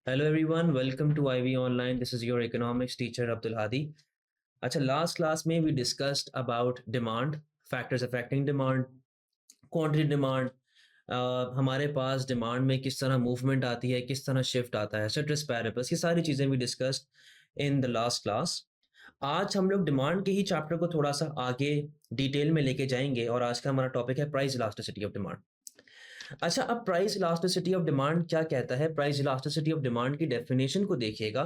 Hello everyone, welcome to IV online. This is your economics teacher Abdul Hadi. अच्छा, last class में we discussed about demand, factors affecting demand, quantity demand, हमारे पास demand में किस तरह movement आती है, किस तरह शिफ्ट आता है, सेट्रस पैरेपस, ये सारी चीज़ें we discussed in the last class. आज हम लोग डिमांड के ही चैप्टर को थोड़ा सा आगे डिटेल में लेके जाएंगे और आज का हमारा टॉपिक है प्राइस इलास्टिसिटी ऑफ डिमांड। अच्छा, अब प्राइस इलास्टिसिटी ऑफ डिमांड क्या कहता है? प्राइस इलास्टिसिटी ऑफ डिमांड की डेफिनेशन को देखिएगा।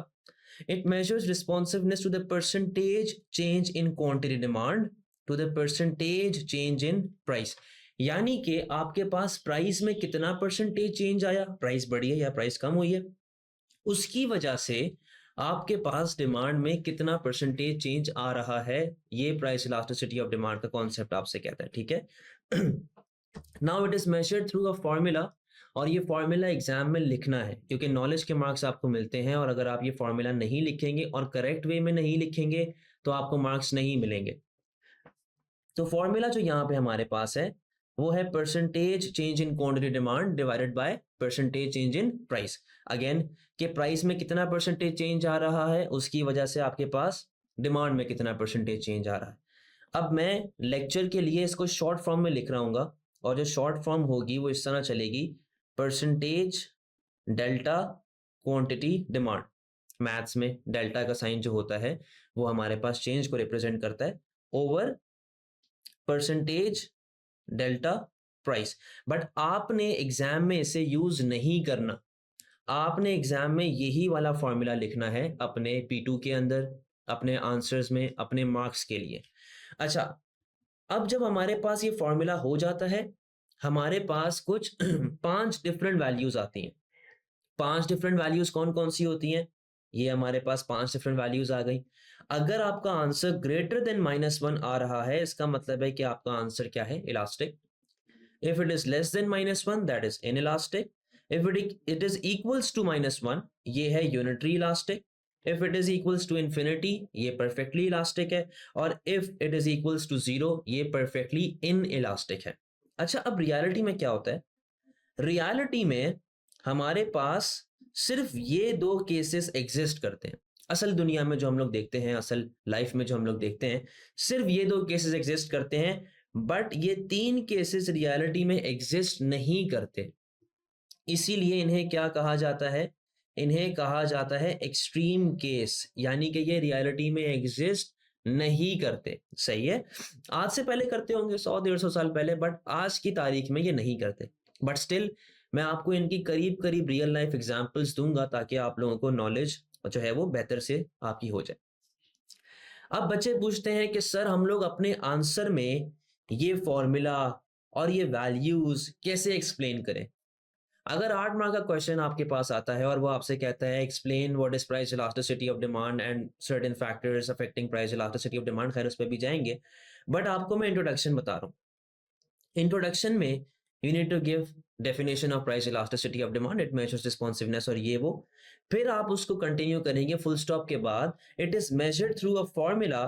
It measures responsiveness to the percentage change in quantity demand to the percentage change in price. यानी कि आपके पास प्राइस में कितना परसेंटेज चेंज आया, प्राइस बढ़ी है या प्राइस कम हुई है, उसकी वजह से आपके पास डिमांड में कितना परसेंटेज चेंज आ रहा है। ये प्राइस इलास्टिसिटी ऑफ डिमांड का कॉन्सेप्ट आपसे कहता है, ठीक है। Now it is measured through a formula, और ये फॉर्मूला एग्जाम में लिखना है क्योंकि नॉलेज के मार्क्स आपको मिलते हैं, और अगर आप ये फॉर्मूला नहीं लिखेंगे और करेक्ट वे में नहीं लिखेंगे तो आपको मार्क्स नहीं मिलेंगे। तो फॉर्मूला जो यहाँ पे हमारे पास है वो है percentage change in quantity demand divided by percentage change in price. Again, कि प्राइस में कितना परसेंटेज चेंज आ रहा है, उसकी वजह से आपके पास डिमांड में कितना परसेंटेज चेंज आ रहा है। अब मैं लेक्चर के लिए इसको शॉर्ट फॉर्म में लिख रहा हूँ, और जो शॉर्ट फॉर्म होगी वो इस तरह चलेगी: percentage delta quantity demand. Maths में डेल्टा का साइन जो होता है वो हमारे पास चेंज को रिप्रेजेंट करता है over percentage delta price. But आपने एग्जाम में इसे यूज नहीं करना, आपने एग्जाम में यही वाला फॉर्मूला लिखना है अपने P2 के अंदर, अपने आंसर्स में, अपने मार्क्स के लिए। अच्छा, अब जब हमारे पास ये फॉर्मूला हो जाता है, हमारे पास कुछ 5 डिफरेंट वैल्यूज आती हैं। 5 डिफरेंट वैल्यूज कौन कौन सी होती हैं? ये हमारे पास 5 डिफरेंट वैल्यूज आ गई। अगर आपका आंसर ग्रेटर देन -1 आ रहा है, इसका मतलब है कि आपका आंसर क्या है? Elastic. If it is less than -1, that is inelastic. If it is equals to -1, ये है unitary elastic. If it is equals to infinity, ये परफेक्टली इलास्टिक है। और if it is equals to 0, ये परफेक्टली इन इलास्टिक है। अच्छा, अब reality में क्या होता है? रियलिटी में हमारे पास सिर्फ ये दो केसेस एग्जिस्ट करते हैं। असल दुनिया में जो हम लोग देखते हैं, असल लाइफ में जो हम लोग देखते हैं, सिर्फ ये दो केसेस एग्जिस्ट करते हैं। बट ये 3 केसेस रियलिटी में एग्जिस्ट नहीं करते। इसीलिए इन्हें क्या कहा जाता है? इन्हें कहा जाता है एक्सट्रीम केस, यानी कि ये रियलिटी में एग्जिस्ट नहीं करते। सही है, आज से पहले करते होंगे, 100-150 साल पहले, बट आज की तारीख में ये नहीं करते। बट स्टिल मैं आपको इनकी करीब करीब रियल लाइफ एग्जांपल्स दूंगा ताकि आप लोगों को नॉलेज जो है वो बेहतर से आपकी हो जाए। अब बच्चे पूछते हैं कि सर, हम लोग अपने आंसर में ये फॉर्मूला और ये वैल्यूज कैसे एक्सप्लेन करें? अगर 8 मार्क का क्वेश्चन आपके पास आता है और वो आपसे कहता है explain what is price elasticity of demand and certain factors affecting price elasticity of demand, खैर उस पर भी जाएंगे, बट आपको मैं इंट्रोडक्शन बता रहा हूँ। इंट्रोडक्शन में you need to give definition of price elasticity of demand, it measures responsiveness और ये वो। फिर आप उसको कंटिन्यू करेंगे फुल स्टॉप के बाद, it is measured through a formula.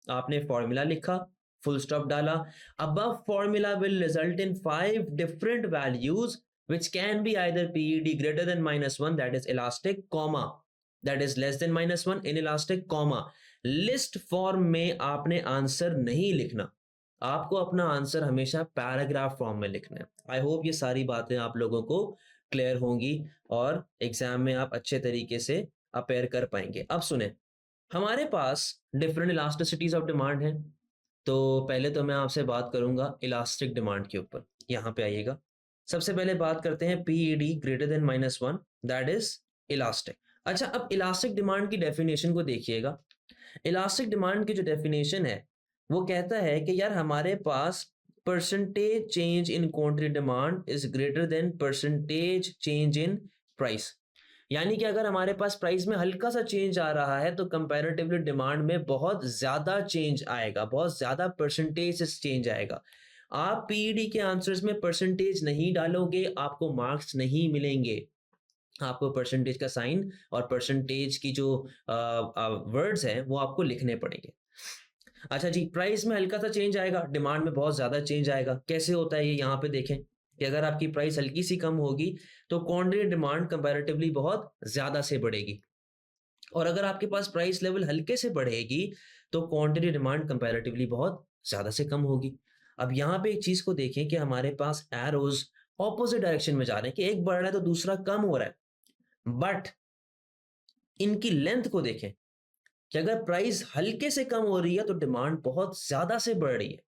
आपने फॉर्मूला लिखा, फुल स्टॉप डाला, above formula will result in 5 different values which can be either PED greater than -1, that is elastic, comma that is less than -1 inelastic, comma list form में आपने answer नहीं लिखना, आपको अपना answer हमेशा paragraph form में लिखना है। आई होप ये सारी बातें आप लोगों को क्लियर होंगी और एग्जाम में आप अच्छे तरीके से अपेयर कर पाएंगे। अब सुने, हमारे पास डिफरेंट इलास्टिसिटीज ऑफ डिमांड है। तो पहले तो मैं आपसे बात करूंगा इलास्टिक डिमांड के ऊपर। यहाँ पे आइएगा, सबसे पहले बात करते हैं PED greater than -1, that is elastic. अच्छा, अब इलास्टिक डिमांड की डेफिनेशन को देखिएगा। इलास्टिक डिमांड की जो डेफिनेशन है वो कहता है कि यार हमारे पास percentage change in quantity demand is greater than percentage change in price. यानी कि अगर हमारे पास प्राइस में हल्का सा चेंज आ रहा है तो कंपैरेटिवली डिमांड में बहुत ज्यादा चेंज आएगा, बहुत ज्यादा परसेंटेज चेंज आएगा। आप पीईडी के आंसर्स में परसेंटेज नहीं डालोगे, आपको मार्क्स नहीं मिलेंगे। आपको परसेंटेज का साइन और परसेंटेज की जो वर्ड्स हैं वो आपको लिखने पड़ेंगे। अच्छा जी, प्राइस में हल्का सा चेंज आएगा, डिमांड में बहुत ज्यादा चेंज आएगा। कैसे होता है ये? यहाँ पे देखें, कि अगर आपकी प्राइस हल्की सी कम होगी तो क्वांटिटी डिमांड कंपैरेटिवली बहुत ज़्यादा से बढ़ेगी, और अगर आपके पास प्राइस लेवल हल्के से बढ़ेगी तो क्वांटिटी डिमांड कंपैरेटिवली बहुत ज़्यादा से कम होगी। अब यहाँ पे एक चीज़ को देखें कि हमारे पास एरोज़ ऑपोज़िट डायरेक्शन में जा रहे हैं कि एक बढ़ रहा है तो दूसरा कम हो रहा है। बट इनकी लेंथ को देखें कि अगर प्राइस हल्के से कम हो रही है तो डिमांड बहुत ज़्यादा से बढ़ रही है।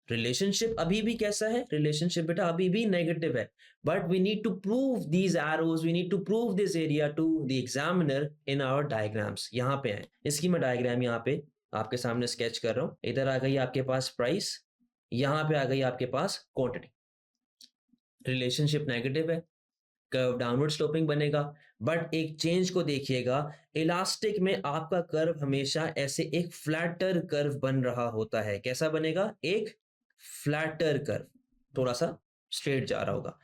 रिलेशनशिप अभी भी कैसा है? रिलेशनशिप बेटा अभी भी नेगेटिव है, but we need to prove these arrows, we need to prove this area to the examiner in our diagrams. यहाँ पे है, इसकी मैं डायग्राम यहाँ पे आपके सामने स्केच कर रहा हूँ। इधर आ गई आपके पास प्राइस, यहाँ पे आ गई आपके पास क्वांटिटी। रिलेशनशिप नेगेटिव है, कर्व डाउनवर्ड स्लोपिंग बनेगा, बट एक चेंज को देखिएगा, इलास्टिक में आपका कर्व हमेशा ऐसे एक फ्लैटर कर्व बन रहा होता है। कैसा बनेगा? एक फ्लैटर कर्व, थोड़ा सा स्ट्रेट जा रहा होगा।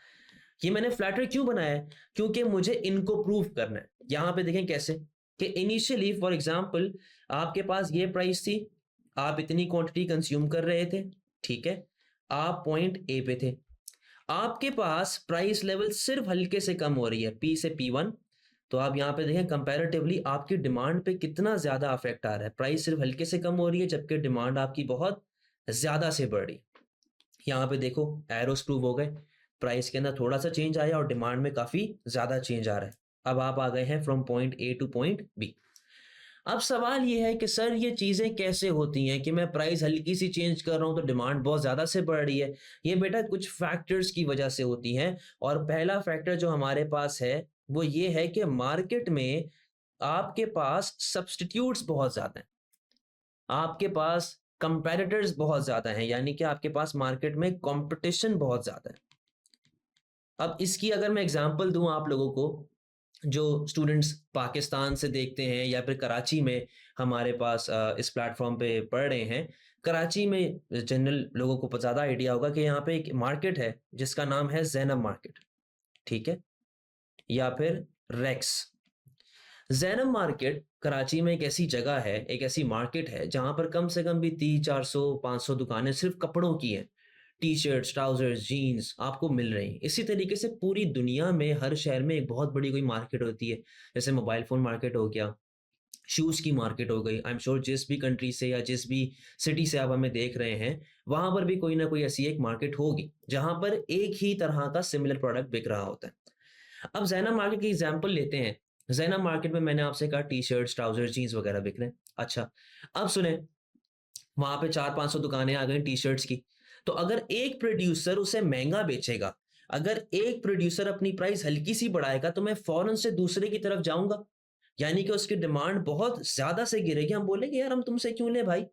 ये मैंने फ्लैटर क्यों बनाया है? क्योंकि मुझे इनको प्रूव करना है। यहां पे देखें कैसे कि इनिशियली फॉर एग्जांपल आपके पास ये प्राइस थी, आप इतनी क्वांटिटी कंज्यूम कर रहे थे, ठीक है, आप पॉइंट ए पे थे, आपके पास प्राइस लेवल सिर्फ हल्के से कम हो रही है, पी से P1। तो आप यहाँ पे देखें कंपैरेटिवली आपकी डिमांड पे कितना ज़्यादा अफेक्ट आ रहा है। प्राइस सिर्फ हल्के से कम हो रही है जबकि डिमांड आपकी बहुत ज़्यादा से बढ़ रही है। यहाँ पे देखो एरोस प्रूव हो गए, प्राइस के अंदर थोड़ा सा चेंज आया और डिमांड में काफ़ी ज़्यादा चेंज आ रहा है। अब आप आ गए हैं from point A to point B. अब सवाल ये है कि सर ये चीज़ें कैसे होती हैं कि मैं प्राइस हल्की सी चेंज कर रहा हूँ तो डिमांड बहुत ज़्यादा से बढ़ रही है? ये बेटा कुछ फैक्टर्स की वजह से होती हैं, और पहला फैक्टर जो हमारे पास है वो ये है कि मार्केट में आपके पास सब्स्टिट्यूट्स बहुत ज़्यादा हैं, आपके पास कंपेटिटर्स बहुत ज़्यादा हैं, यानी कि आपके पास मार्केट में कंपटीशन बहुत ज़्यादा है। अब इसकी अगर मैं एग्जांपल दूं आप लोगों को, जो स्टूडेंट्स पाकिस्तान से देखते हैं या फिर कराची में हमारे पास इस प्लेटफॉर्म पे पढ़ रहे हैं, कराची में जनरल लोगों को ज़्यादा आइडिया होगा कि यहाँ पे एक मार्केट है जिसका नाम है जैनब मार्केट, ठीक है, या फिर रेक्स। जैनब मार्केट कराची में एक ऐसी जगह है, एक ऐसी मार्केट है जहाँ पर कम से कम भी 300-400-500 दुकानें सिर्फ कपड़ों की हैं। टी शर्ट्स, ट्राउजर्स, जीन्स आपको मिल रही हैं। इसी तरीके से पूरी दुनिया में हर शहर में एक बहुत बड़ी कोई मार्केट होती है, जैसे मोबाइल फ़ोन मार्केट हो गया, शूज़ की मार्केट हो गई। आई एम श्योर जिस भी कंट्री से या जिस भी सिटी से आप हमें देख रहे हैं, वहाँ पर भी कोई ना कोई ऐसी एक मार्केट होगी, जहाँ पर एक ही तरह का सिमिलर प्रोडक्ट बिक रहा होता है। अब ज़ैनब मार्केट की एग्जांपल लेते हैं। ज़ैनब मार्केट में मैंने आपसे कहा टी-शर्ट्स, ट्राउज़र्स, जीन्स वगैरह बिक रहे हैं। अच्छा, अब सुनें, वहाँ पे 400-500 दुकानें आ गई टी-शर्ट्स की। तो अगर एक प्रोड्यूसर उसे महँगा बेचेगा, अगर एक प्रोड्यूसर अपनी प्राइस हल्की-सी बढ़ाएगा तो मैं फ़ौरन से दूसरे की तरफ जाऊँगा। यानी कि उसकी डिमांड बहुत ज़्यादा से गिरेगी। हम बोलेंगे यार हम तुमसे क्यों लें भाई?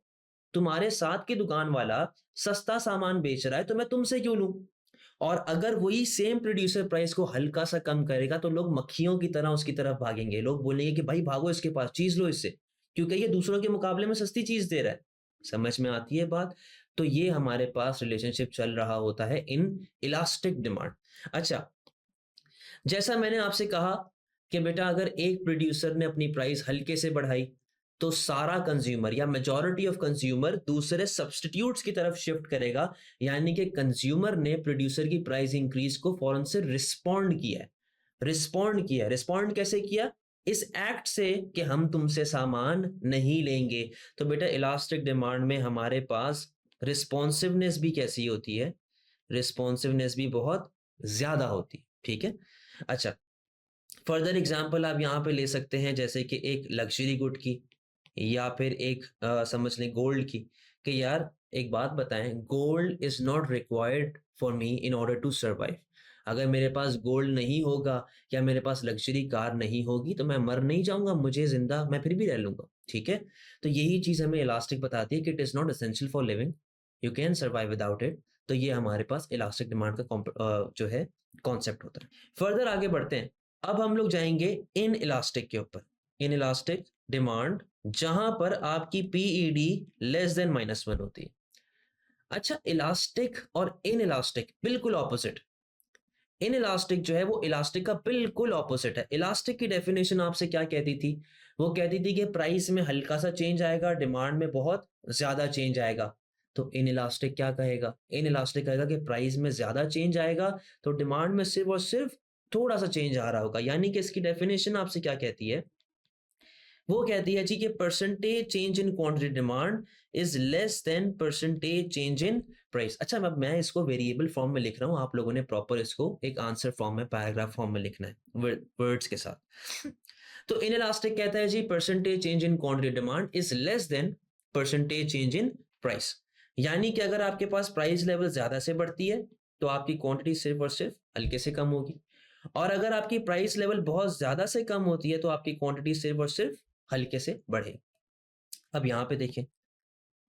तुम्हारे साथ की दुकान वाला सस्ता सामान बेच रहा है तो मैं तुमसे क्यों लूँ? और अगर वही सेम प्रोड्यूसर प्राइस को हल्का-सा कम करेगा तो लोग मक्खियों की तरह उसकी तरफ भागेंगे। लोग बोलेंगे कि भाई भागो इसके पास, चीज़ लो इससे, क्योंकि ये दूसरों के मुकाबले में सस्ती चीज़ दे रहा है। समझ में आती है बात? तो ये हमारे पास रिलेशनशिप चल रहा होता है इन इलास्टिक डिमांड। अच्छा, जैसा मैंने आपसे कहा कि बेटा अगर एक प्रोड्यूसर ने अपनी प्राइस हल्के से बढ़ाई तो सारा कंज्यूमर या मेजॉरिटी ऑफ कंज्यूमर दूसरे सब्स्टिट्यूट्स की तरफ शिफ्ट करेगा, यानी कि कंज्यूमर ने प्रोड्यूसर की प्राइस इंक्रीज को फौरन से रिस्पॉन्ड किया है। रिस्पॉन्ड कैसे किया? इस एक्ट से कि हम तुमसे सामान नहीं लेंगे। तो बेटा इलास्टिक डिमांड में हमारे पास रिस्पॉन्सिवनेस भी कैसी होती है? रिस्पॉन्सिवनेस भी बहुत ज्यादा होती है, ठीक है। अच्छा, फर्दर एग्जांपल आप यहाँ पे ले सकते हैं, जैसे कि एक लग्जरी गुड की या फिर एक समझ लें गोल्ड की, कि यार एक बात बताएं, gold is not required for me in order to survive. अगर मेरे पास गोल्ड नहीं होगा या मेरे पास लग्जरी कार नहीं होगी तो मैं मर नहीं जाऊंगा, मुझे जिंदा मैं फिर भी रह लूंगा, ठीक है। तो यही चीज हमें इलास्टिक बताती है कि it is not essential for living, you can survive without it. तो ये हमारे पास इलास्टिक डिमांड का जो है कॉन्सेप्ट होता है। फर्दर आगे बढ़ते हैं। अब हम लोग जाएंगे इन इलास्टिक के ऊपर, इन इलास्टिक डिमांड, जहां पर आपकी पीईडी लेस देन -1 होती है। अच्छा, इलास्टिक और इन इलास्टिक बिल्कुल ऑपोजिट। इन इलास्टिक जो है वो इलास्टिक का बिल्कुल ऑपोजिट है। इलास्टिक की डेफिनेशन आपसे क्या कहती थी? वो कहती थी कि प्राइस में हल्का सा चेंज आएगा, डिमांड में बहुत ज्यादा चेंज आएगा। तो इन इलास्टिक क्या कहेगा? इन इलास्टिक कहेगा कि प्राइस में ज़्यादा चेंज आएगा, तो डिमांड में सिर्फ़ और सिर्फ़ थोड़ा-सा चेंज आ रहा होगा। यानी कि इसकी डेफ़िनेशन आपसे क्या कहती है? वो कहती है जी कि percentage change in quantity demand is less than percentage change in price. अच्छा, अब मैं इसको वेरिएबल फॉर्म में लिख रहा हूँ, आप लोगों ने प्रॉपर इसको एक आंसर फॉर्म में, पैराग्राफ फॉर्म में लिखना है, वर्ड्स के साथ। तो इनइलास्टिक कहता है जी percentage change in quantity demand is less than percentage change in price. यानी कि अगर आपके पास प्राइस लेवल ज़्यादा से बढ़ती है, तो आपकी क्वांटिटी सिर्फ़ और सिर्फ़ हल्के से कम होगी। और अगर आपकी प्राइस लेवल बहुत ज़्यादा से कम होती है, तो आपकी क्वांटिटी सिर्फ़ और सिर्फ़ हल्के से बढ़ेगी। अब यहाँ पे देखें,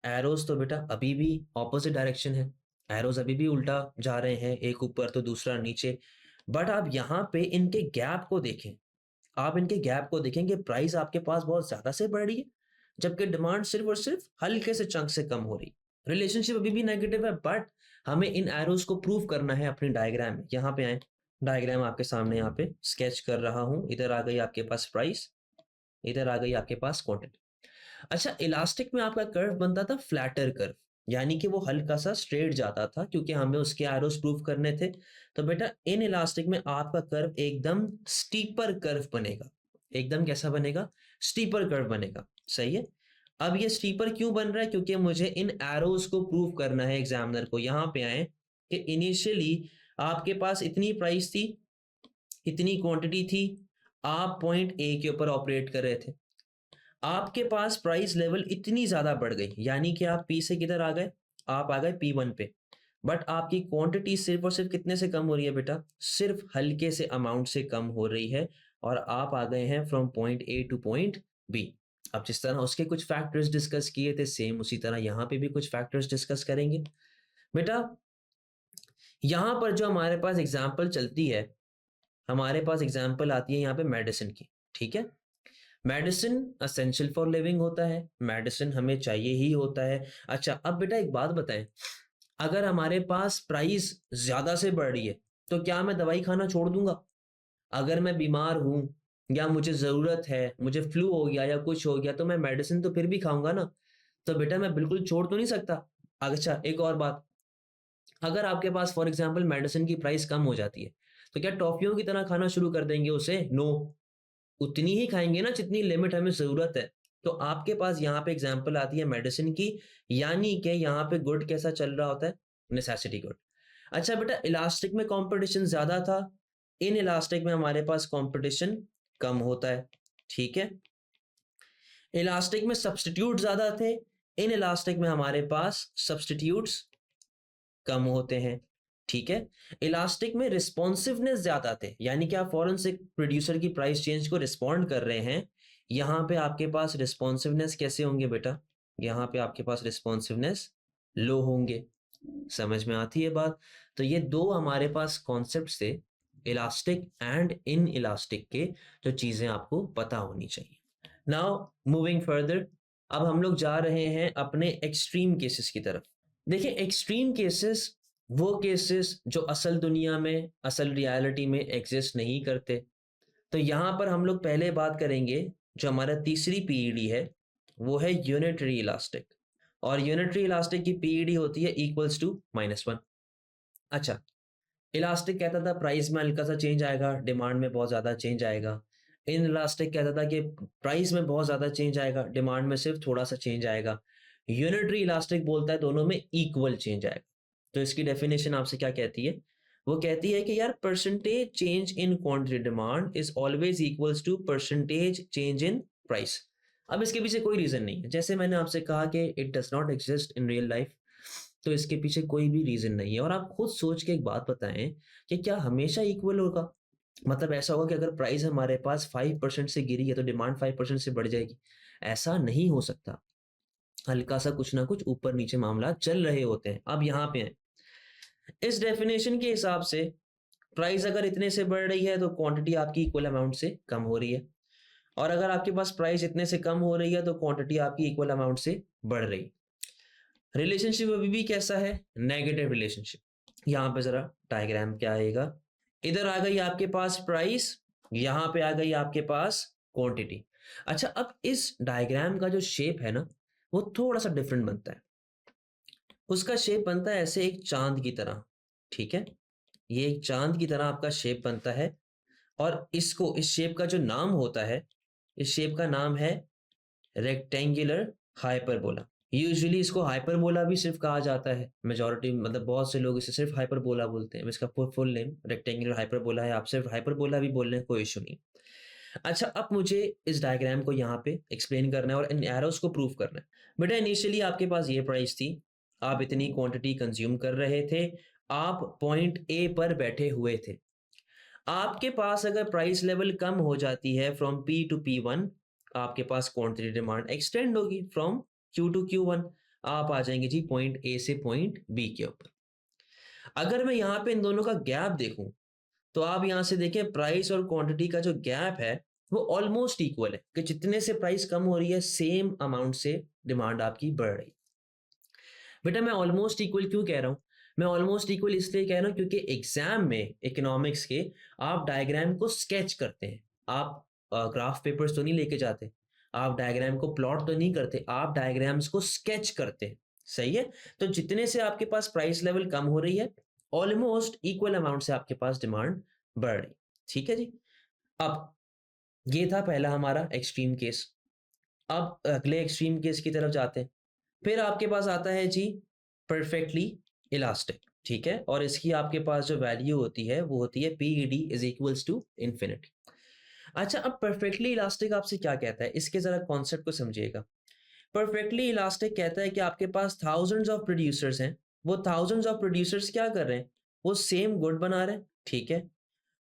एरोज़ तो बेटा अभी भी ऑपोज़िट डायरेक्शन है। एरोज़ अभी भी उल्टा जा रहे हैं, एक ऊपर तो दूसरा नीचे। बट आप यहाँ पे इनके गैप को देखें। आप इनके गैप को देखें कि प्राइस आपके पास बहुत ज़्यादा से बढ़ रही है, जबकि डिमांड सिर्फ़ और सिर्फ़ हल्के से चंक से कम हो रही है। रिलेशनशिप अभी भी नेगेटिव है, बट हमें इन एरोज़ को प्रूव करना है अपनी डायग्राम में। यहाँ पे आएँ, डायग्राम आपके सामने यहाँ पे स्केच कर रहा हूँ। इधर आ गई आपके पास प्राइस, इधर आ गई आपके पास क्वांटिटी। अच्छा, इलास्टिक में आपका कर्व बनता था फ्लैटर कर्व, यानी कि वो हल्का-सा स्ट्रेट जाता था क्योंकि हमें उसके एरोज़ प्रूव करने थे। तो बेटा इन इलास्टिक में आपका कर्व एकदम स्टीपर कर्व बनेगा। एकदम कैसा बनेगा? स्टीपर कर्व बनेगा, सही है? अब ये स्टीपर क्यों बन रहा है? क्योंकि मुझे इन एरोज़ को प्रूव करना है एग्ज़ामिनर को। यहाँ पे आएँ कि इनिशियली आपके पास इतनी प्राइस थी, इतनी क्वांटिटी थी, आप पॉइंट ए के ऊपर ऑपरेट कर रहे थे। आपके पास प्राइस लेवल इतनी ज़्यादा बढ़ गई, यानी कि आप पी से किधर आ गए? आप आ गए P1 पे। बट आपकी क्वांटिटी सिर्फ़ और सिर्फ़ कितने से कम हो रही है बेटा? सिर्फ़ हल्के से अमाउंट से कम हो रही है और आप आ गए हैं from point A to point B. अब जिस तरह उसके कुछ फैक्टर्स डिस्कस किए थे, सेम उसी तरह यहाँ पे भी कुछ फैक्टर्स डिस्कस करेंगे। बेटा, यहाँ पर जो हमारे पास एग्ज़ाम्पल चलती है, हमारे पास एग्ज़ाम्पल आती है यहाँ पे मेडिसिन की, ठीक है? मेडिसिन एसेंशियल फॉर लिविंग होता है, मेडिसिन हमें चाहिए ही होता है। अच्छा, अब बेटा एक बात बताएँ, अगर हमारे पास प्राइस ज़्यादा से बढ़ रही है, तो क्या मैं दवाई खाना छोड़ दूँगा? अगर मैं बीमार हूँ या मुझे ज़रूरत है, मुझे फ्लू हो गया या कुछ हो गया, तो मैं मेडिसिन तो फिर भी खाऊँगा ना। तो बेटा मैं बिल्कुल छोड़ तो नहीं सकता। अच्छा, एक और बात, अगर आपके पास फॉर एग्ज़ाम्पल मेडिसिन की प्राइस कम हो जाती है, तो क्या टॉफ़ियों की तरह खाना शुरू कर देंगे उसे? नो। उतनी ही खाएँगे ना जितनी लिमिट हमें ज़रूरत है। तो आपके पास यहाँ पे एग्ज़ाम्पल आती है मेडिसिन की, यानी कि यहाँ पे गुड कैसा चल रहा होता है? Necessity good. अच्छा बेटा, इलास्टिक में कॉम्पिटिशन ज़्यादा था, इनइलास्टिक में हमारे पास कॉम्पिटिशन कम होता है, ठीक है? इलास्टिक में सब्स्टिट्यूट ज़्यादा थे, इनइलास्टिक में हमारे पास सब्स्टिट्यूट्स कम होते हैं, ठीक है? इलास्टिक में रिस्पॉन्सिवनेस ज़्यादा थे, यानी कि आप फ़ौरन से प्रोड्यूसर की प्राइस चेंज को रिस्पॉन्ड कर रहे हैं। यहाँ पे आपके पास रिस्पॉन्सिवनेस कैसे होंगे बेटा? यहाँ पे आपके पास रिस्पॉन्सिवनेस लो होंगे। समझ में आती है बात? तो ये 2 हमारे पास कॉन्सेप्ट्स थे, इलास्टिक एंड इनइलास्टिक के, जो चीज़ें आपको पता होनी चाहिए। नाउ मूविंग फर्दर, अब हम लोग जा रहे हैं अपने एक्सट्रीम केसेस की तरफ। देखिए, एक्सट्रीम केसेस वो केसेस जो असल दुनिया में, असल रियलिटी में एग्जिस्ट नहीं करते। तो यहाँ पर हम लोग पहले बात करेंगे, जो हमारा तीसरी पीईडी है, वो है यूनिटरी इलास्टिक। और यूनिटरी इलास्टिक की पीईडी होती है इक्वल्स टू -1। अच्छा, इलास्टिक कहता था प्राइस में हल्का सा चेंज आएगा, डिमांड में बहुत ज़्यादा चेंज आएगा। इन इलास्टिक कहता था कि प्राइस में बहुत ज़्यादा चेंज आएगा, डिमांड में सिर्फ थोड़ा सा चेंज आएगा। यूनिटरी इलास्टिक बोलता है दोनों में इक्वल चेंज आएगा। तो इसकी डेफिनेशन आपसे क्या कहती है? वो कहती है कि यार percentage change in quantity demand is always equals to percentage change in price. अब इसके पीछे कोई रीज़न नहीं है। जैसे मैंने आपसे कहा कि it does not exist in real life, तो इसके पीछे कोई भी रीज़न नहीं है। और आप खुद सोच के एक बात बताएँ कि क्या हमेशा इक्वल होगा? मतलब ऐसा होगा कि अगर प्राइस हमारे पास 5% से गिरी है तो डिमांड 5% से बढ़ जाएगी? ऐसा नहीं हो सकता। हल्का-सा कुछ ना कुछ ऊपर-नीचे मामला चल रहे होते हैं। अब यहाँ पे आएँ। इस डेफिनिशन के हिसाब से प्राइस अगर इतने से बढ़ रही है तो क्वांटिटी आपकी इक्वल अमाउंट से कम हो रही है। और अगर आपके पास प्राइस इतने से कम हो रही है तो क्वांटिटी आपकी इक्वल अमाउंट से बढ़ रही है। रिलेशनशिप अभी भी कैसा है? Negative relationship. यहाँ पे ज़रा डायग्राम क्या आएगा? इधर आ गई आपके पास प्राइस, यहाँ पे आ गई आपके पास क्वांटिटी। अच्छा, अब इस डायग्राम का जो शेप है ना, वो थोड़ा-सा डिफरेंट बनता है। उसका शेप बनता है ऐसे एक चांद की तरह, ठीक है? ये एक चांद की तरह आपका शेप बनता है और इसको इस शेप का जो नाम होता है, इस शेप का नाम है रेक्टेंगुलर हाइपरबोला। यूजुअली इसको हाइपरबोला भी सिर्फ कहा जाता है, मेजॉरिटी मतलब बहुत से लोग इसे सिर्फ हाइपरबोला बोलते हैं। इसका फुल नेम रेक्टेंगुलर हाइपरबोला है, आप सिर्फ हाइपरबोला भी बोल लें, कोई इशू नहीं। अच्छा, अब मुझे इस डायग्राम को यहाँ पे एक्सप्लेन करना है और इन एरोस को प्रूव करना है। बेटा इनिशियली आपके पास ये प्राइस थी, आप इतनी क्वांटिटी कंज्यूम कर रहे थे, आप पॉइंट ए पर बैठे हुए थे। आपके पास अगर प्राइस लेवल कम हो जाती है from P to P one, आपके पास क्वांटिटी डिमांड एक्सटेंड होगी from Q to Q one, आप आ जाएंगे जी पॉइंट ए से पॉइंट बी के ऊपर। अगर मैं यहाँ पे इन दोनों का गैप देखूं तो आप यहाँ से देखें प्राइस और क्वांटिटी का जो गैप है वो ऑलमोस्ट इक्वल है, कि जितने से प्राइस कम हो रही है सेम अमाउंट से डिमांड आपकी बढ़ रही है। बेटा मैं ऑलमोस्ट इक्वल क्यों कह रहा हूँ? मैं ऑलमोस्ट इक्वल इसलिए कह रहा हूँ क्योंकि एग्जाम में इकोनॉमिक्स के आप डायग्राम को स्केच करते हैं, आप ग्राफ पेपर्स तो नहीं लेके जाते, आप डायग्राम को प्लॉट तो नहीं करते, आप डायग्राम्स को स्केच करते हैं। सही है? तो जितने से आपके पास प्राइस लेवल कम हो रही है ऑलमोस्ट इक्वल अमाउंट से आपके पास डिमांड बढ़ रही। ठीक है जी। अब ये था पहला हमारा एक्सट्रीम केस। अब अगले एक्सट्रीम केस की तरफ जाते हैं। फिर आपके पास आता है जी परफेक्टली इलास्टिक, ठीक है? और इसकी आपके पास जो वैल्यू होती है वो होती है PED is equals to infinity. अच्छा, अब परफेक्टली इलास्टिक आपसे क्या कहता है, इसके जरा कॉन्सेप्ट को समझिएगा। परफेक्टली इलास्टिक कहता है कि आपके पास थाउजेंड्स ऑफ प्रोड्यूसर्स हैं, वो थाउजेंड्स ऑफ प्रोड्यूसर्स क्या कर रहे हैं, वो सेम गुड बना रहे हैं, ठीक है?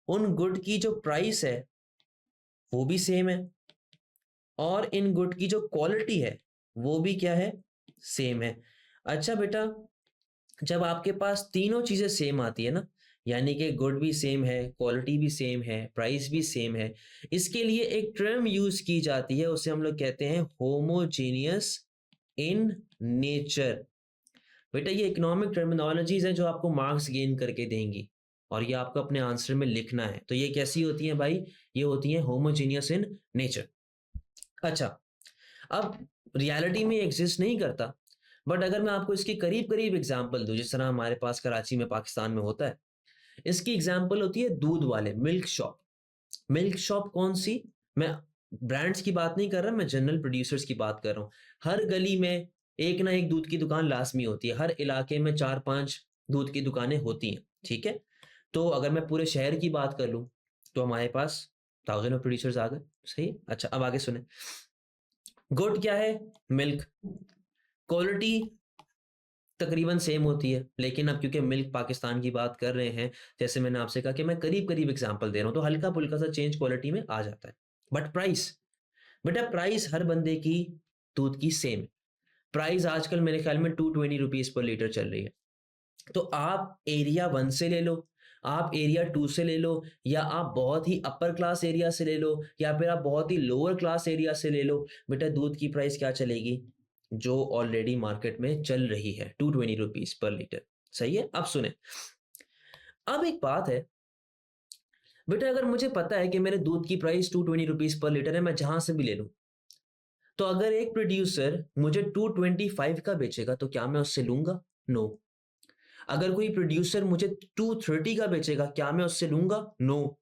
उन गुड की जो प्राइस है वो भी सेम है और इन गुड की जो क्वालिटी है वो भी क्या है, सेम है। अच्छा बेटा, जब आपके पास तीनों चीजें सेम आती है ना, यानी कि गुड भी सेम है, क्वालिटी भी सेम है, प्राइस भी सेम है, इसके लिए एक टर्म यूज की जाती है, उसे हम लोग कहते हैं होमोजेनियस इन नेचर। बेटा ये इकोनॉमिक टर्मिनोलॉजीज हैं जो आपको मार्क्स गेन करके देंगी और ये आपको अपने आंसर में लिखना है। तो ये कैसी होती हैं भाई? ये होती हैं होमोजेनियस इन नेचर। अच्छा, अब रियलिटी में एग्जिस्ट नहीं करता, बट अगर मैं आपको इसकी करीब करीब एग्जांपल दूं, जिस तरह हमारे पास कराची में पाकिस्तान में होता है, इसकी एग्जांपल होती है दूध वाले मिल्क शॉप। मिल्क शॉप कौन सी? मैं ब्रांड्स की बात नहीं कर रहा, मैं जनरल प्रोड्यूसर्स की बात कर रहा हूँ। हर गली में एक ना एक दूध की दुकान लाजमी होती है, हर इलाके में 4-5 दूध की दुकानें होती हैं, ठीक है? तो अगर मैं पूरे शहर की बात कर लूँ तो हमारे पास थाउजेंड ऑफ प्रोड्यूसर्स आ गए। सही है? अच्छा, अब आगे सुने। गुड क्या है? मिल्क। क्वालिटी तकरीबन सेम होती है, लेकिन अब क्योंकि मिल्क पाकिस्तान की बात कर रहे हैं, जैसे मैंने आपसे कहा कि मैं करीब करीब एग्जांपल दे रहा हूं, तो हल्का फुल्का सा चेंज क्वालिटी में आ जाता है। बट प्राइस, बेटा प्राइस हर बंदे की दूध की सेम है। प्राइस आजकल मेरे ख्याल में 220 रुपीज पर लीटर चल रही है। तो आप एरिया 1 से ले लो, आप एरिया 2 से ले लो, या आप बहुत ही अपर क्लास एरिया से ले लो, या फिर आप बहुत ही लोअर क्लास एरिया से ले लो, बेटा दूध की प्राइस क्या चलेगी? जो ऑलरेडी मार्केट में चल रही है, 220 रुपीज पर लीटर। सही है? अब सुने, अब एक बात है बेटा, अगर मुझे पता है कि मेरे दूध की प्राइस 220 रुपीज पर लीटर है, मैं जहां से भी ले लूं, तो अगर एक प्रोड्यूसर मुझे 225 का बेचेगा तो क्या मैं उससे लूंगा? नो। अगर कोई प्रोड्यूसर मुझे 230 का बेचेगा, क्या मैं उससे लूंगा? नो।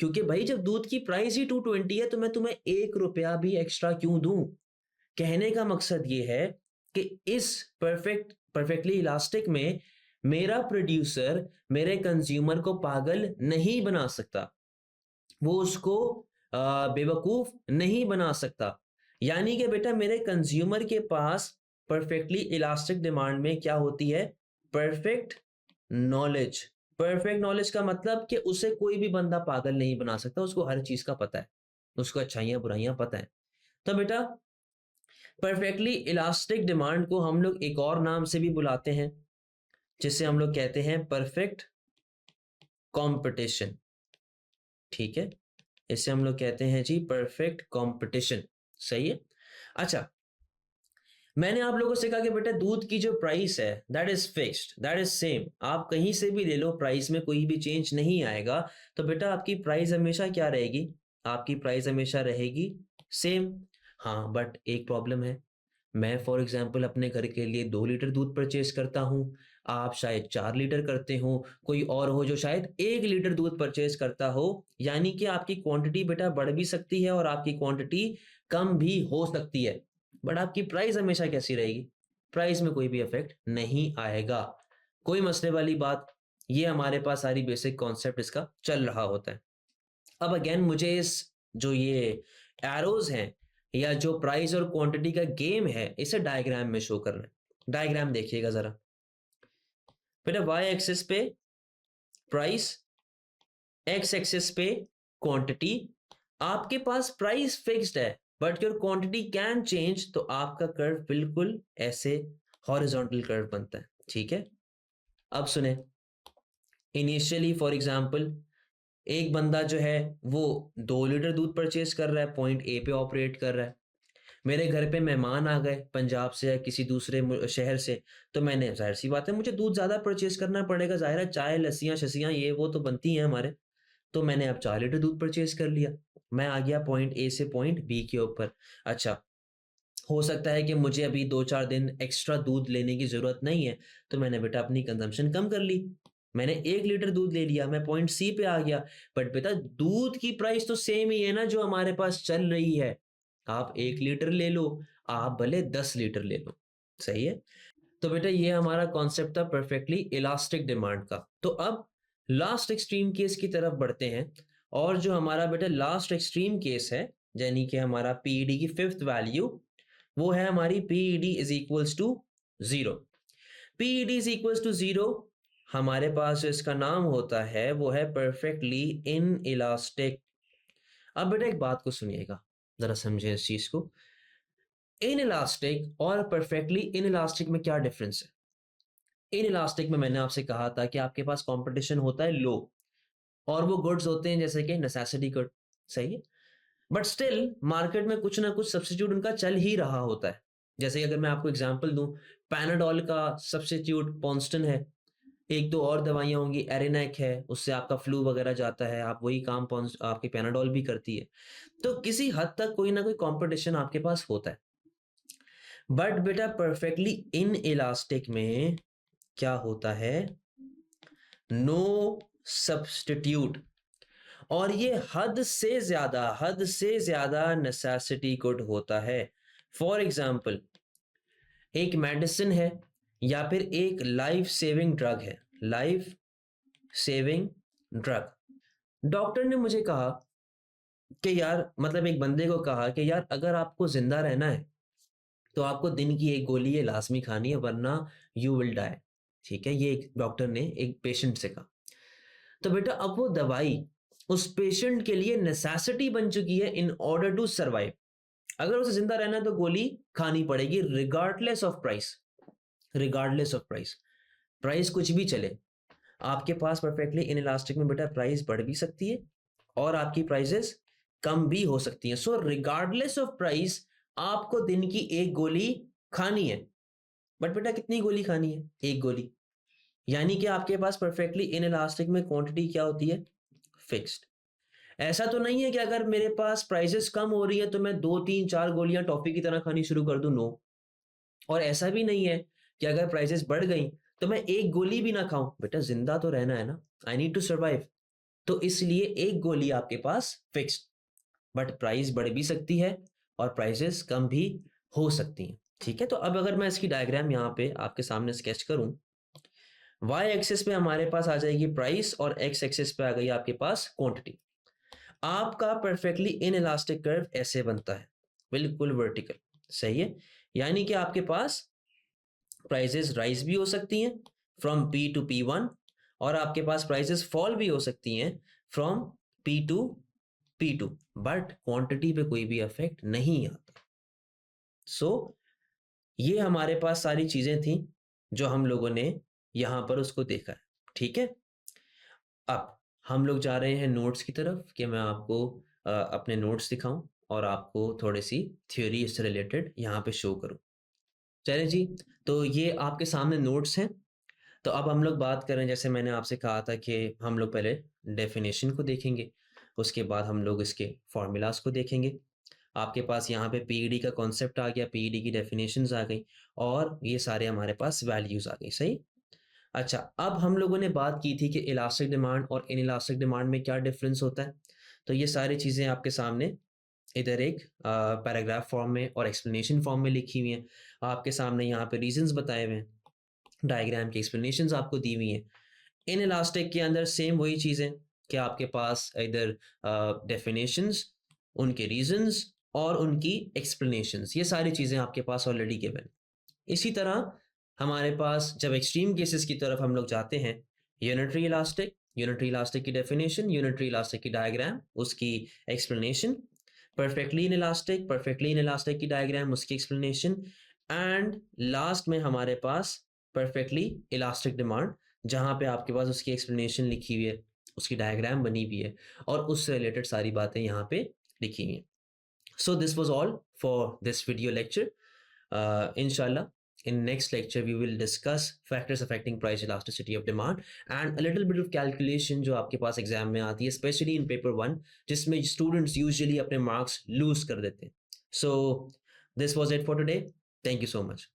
क्योंकि भाई जब दूध की प्राइस ही 220 है तो मैं तुम्हें 1 रुपया भी एक्स्ट्रा क्यों दूं? कहने का मकसद ये है कि इस परफेक्टली इलास्टिक में मेरा प्रोड्यूसर मेरे कंज्यूमर को पागल नहीं बना सकता, वो उसको बेवकूफ नहीं बना सकता। यानी कि बेटा मेरे कंज्यूमर के पास परफेक्टली इलास्टिक डिमांड में क्या होती है? Perfect knowledge. परफेक्ट नॉलेज का मतलब कि उसे कोई भी बंदा पागल नहीं बना सकता, उसको हर चीज का पता है, उसको अच्छाइयां बुराइयां पता है। तो बेटा परफेक्टली इलास्टिक डिमांड को हम लोग एक और नाम से भी बुलाते हैं, जिसे हम लोग कहते हैं परफेक्ट कंपटीशन। ठीक है, इसे हम लोग कहते हैं जी परफेक्ट कंपटीशन। सही है? अच्छा, मैंने आप लोगों से कहा कि बेटा दूध की जो प्राइस है that is fixed, that is same, आप कहीं से भी ले लो, प्राइस में कोई भी चेंज नहीं आएगा। तो बेटा आपकी प्राइस हमेशा क्या रहेगी? आपकी प्राइस हमेशा रहेगी सेम। हाँ, बट एक प्रॉब्लम है, मैं फॉर एग्जांपल अपने घर के लिए 2 लीटर दूध परचेज़ करता हूँ, आप शायद 4 लीटर करते हो, कोई और हो जो शायद 1 लीटर दूध परचेज़ करता हो, यानी कि आपकी क्वांटिटी बेटा बढ़ भी सकती है और आपकी क्वांटिटी कम भी हो सकती है। बट आपकी प्राइस हमेशा कैसी रहेगी? प्राइस में कोई भी इफ़ेक्ट नहीं आएगा। कोई मसले वाली बात, ये हमारे पास सारी बेसिक कॉन्सेप्ट इसका चल रहा होता है। अब अगेन मुझे इस जो ये एरोज़ हैं या जो प्राइस और क्वांटिटी का गेम है, इसे डायग्राम में शो करना है। डायग्राम देखिएगा ज़रा। बेटा वाई एक्सिस पे प्राइस, एक्स एक्सिस पे क्वांटिटी। आपके पास प्राइस फिक्स्ड है but your quantity can change, तो आपका कर्व बिल्कुल ऐसे हॉरिजॉन्टल कर्व बनता है। ठीक है? अब सुने, इनिशियली फॉर एग्जांपल एक बंदा जो है वो 2 लीटर दूध परचेज़ कर रहा है, पॉइंट ए पे ऑपरेट कर रहा है। मेरे घर पे मेहमान आ गए पंजाब से या किसी दूसरे शहर से, तो मैंने जाहिर सी बात है मुझे दूध ज़्यादा परचेज़ करना पड़ेगा, ज़ाहिर है चाय लस्सियाँ शस्सियाँ ये वो तो बनती हैं हमारे, तो मैंने अब 4 लीटर दूध परचेज़ कर लिया। मैं आ गया पॉइंट ए से पॉइंट बी के ऊपर। अच्छा, हो सकता है कि मुझे अभी 2-4 दिन एक्स्ट्रा दूध लेने की ज़रूरत नहीं है, तो मैंने बेटा अपनी कंज़म्पशन कम कर ली। मैंने 1 लीटर दूध ले लिया, मैं पॉइंट सी पे आ गया, बट बेटा दूध की प्राइस तो सेम ही है ना जो हमारे पास चल रही है। आप 1 लीटर ले लो, आप भले 10 लीटर ले लो, सही है? तो बेटा ये हमारा कॉन्सेप्ट था परफेक्टली इलास्टिक डिमांड का। तो अब लास्ट एक्सट्रीम केस की तरफ बढ़ते हैं और जो हमारा बेटा लास्ट एक्सट्रीम केस है, यानी कि हमारा पीईडी की 5th वैल्यू, वो है हमारी PED is equals to 0। PED is equals to 0, हमारे पास जो इसका नाम होता है वो है परफेक्टली इन इलास्टिक। अब बेटा एक बात को सुनिएगा, जरा समझे इस चीज को। इन इलास्टिक और परफेक्टली इन इलास्टिक में क्या डिफरेंस है? इन इलास्टिक में मैंने आपसे कहा था कि आपके पास कंपटीशन होता है लो, और वो गुड्स होते हैं जैसे कि नेसेसिटी गुड, सही है? बट स्टिल मार्केट में कुछ ना कुछ सब्स्टिट्यूट उनका चल ही रहा होता है। जैसे कि अगर मैं आपको एग्जांपल दूं, पैनाडोल का सब्स्टिट्यूट पॉन्स्टन है, एक दो और दवाइयाँ होंगी, एरेनेक है, उससे आपका फ्लू वगैरह जाता है, आप वही काम आपकी पैनाडोल भी करती है। तो किसी हद तक कोई ना कोई कंपटीशन आपके पास होता है। बट बेटा परफेक्टली इन इलास्टिक में क्या होता है? No substitute. और ये हद से ज्यादा नेसेसिटी गुड होता है। फॉर एग्जाम्पल एक मेडिसिन है या फिर एक लाइफ सेविंग ड्रग है, लाइफ सेविंग ड्रग। डॉक्टर ने मुझे कहा कि यार, मतलब एक बंदे को कहा कि यार अगर आपको जिंदा रहना है तो आपको दिन की एक गोली ये लाजमी खानी है वरना यू विल डाई। ठीक है, ये एक डॉक्टर ने एक पेशेंट से कहा। तो बेटा अब वो दवाई उस पेशेंट के लिए नेसेसिटी बन चुकी है इन ऑर्डर टू सर्वाइव। अगर उसे जिंदा रहना है तो गोली खानी पड़ेगी regardless of price. Regardless of price, price कुछ भी चले, आपके पास परफेक्टली इन इलास्टिक में बेटा प्राइस बढ़ भी सकती है और आपकी प्राइसेस कम भी हो सकती हैं। सो रिगार्डलेस ऑफ प्राइस आपको दिन की एक गोली खानी है। बट बेटा कितनी गोली खानी है? एक गोली। यानी कि आपके पास परफेक्टली इन इलास्टिक में क्वांटिटी क्या होती है? फिक्स्ड। ऐसा तो नहीं है कि अगर मेरे पास प्राइसेस कम हो रही है तो मैं 2 3 4 गोलियां टॉफी की तरह खानी शुरू कर दूं। नो। और ऐसा भी नहीं है कि अगर प्राइसेस बढ़ गई तो मैं एक गोली भी ना खाऊं। बेटा जिंदा तो रहना है ना, आई नीड टू सर्वाइव। तो इसलिए एक गोली आपके पास फिक्स्ड, बट प्राइस बढ़ भी सकती है और प्राइसेस कम भी हो सकती हैं। ठीक है, तो अब अगर मैं इसकी डायग्राम यहाँ पे आपके सामने स्केच करूं, वाई एक्सिस पे हमारे पास आ जाएगी प्राइस और एक्स एक्सिस पे आ गई आपके पास क्वांटिटी। आपका परफेक्टली इन इलास्टिक कर्व ऐसे बनता है, बिल्कुल वर्टिकल, सही है? यानी कि आपके पास प्राइसेस राइज भी हो सकती हैं फ्रॉम पी टू P1 और आपके पास प्राइसेस फॉल भी हो सकती हैं from P to P2, but quantity पे कोई भी इफेक्ट नहीं आता। सो ये हमारे पास सारी चीजें थी जो हम लोगों ने यहां पर उसको देखा है। ठीक है, अब हम लोग जा रहे हैं नोट्स की तरफ कि मैं आपको अपने नोट्स दिखाऊं और आपको थोड़ी सी थ्योरी इससे रिलेटेड यहाँ पे शो करूं। चलिए जी, तो ये आपके सामने नोट्स हैं। तो अब हम लोग बात करें, जैसे मैंने आपसे कहा था कि हम लोग पहले डेफिनेशन को देखेंगे, उसके बाद हम लोग इसके फॉर्मूलाज को देखेंगे, आपके पास यहाँ पे पीईडी का कॉन्सेप्ट आ गया, पीईडी की डेफिनेशंस आ गई और ये सारे हमारे पास वैल्यूज़ आ गई, सही? अच्छा, अब हम लोगों ने बात की थी कि इलास्टिक डिमांड और इनइलास्टिक डिमांड में क्या डिफरेंस होता है। तो ये सारी चीज़ें आपके सामने इधर एक पैराग्राफ फॉर्म में और एक्सप्लेनेशन फॉर्म में लिखी हुई हैं। आपके सामने यहाँ पे रीज़न्स बताए हुए हैं, डायग्राम की एक्सप्लेनेशंस आपको दी हुई हैं। इनइलास्टिक के अंदर सेम वही चीज़ें कि आपके पास इधर डेफिनेशंस, उनके रीज़न्स और उनकी एक्सप्लेनेशंस, ये सारी चीज़ें आपके पास ऑलरेडी गिवन हैं। इसी तरह हमारे पास जब एक्सट्रीम केसेस की तरफ हम लोग जाते हैं, यूनिटरी इलास्टिक की डेफिनेशन, यूनिटरी इलास्टिक की डायग्राम, उसकी एक्सप्लेनेशन, परफेक्टली इनइलास्टिक की डायग्राम, उसकी एक्सप्लेनेशन एंड लास्ट में हमारे पास परफेक्टली इलास्टिक डिमांड, जहाँ पे आपके पास उसकी एक्सप्लेनेशन लिखी हुई है, उसकी डायग्राम बनी हुई है और उससे रिलेटेड सारी बातें यहाँ पे लिखी हुई हैं। So this was all for this video lecture. Inshallah, in next lecture we will discuss factors affecting price elasticity of demand and a little bit of calculation जो आपके पास एग्जाम में आती है, especially in paper 1, जिसमें students usually अपने marks lose कर देते हैं. So this was it for today. Thank you so much.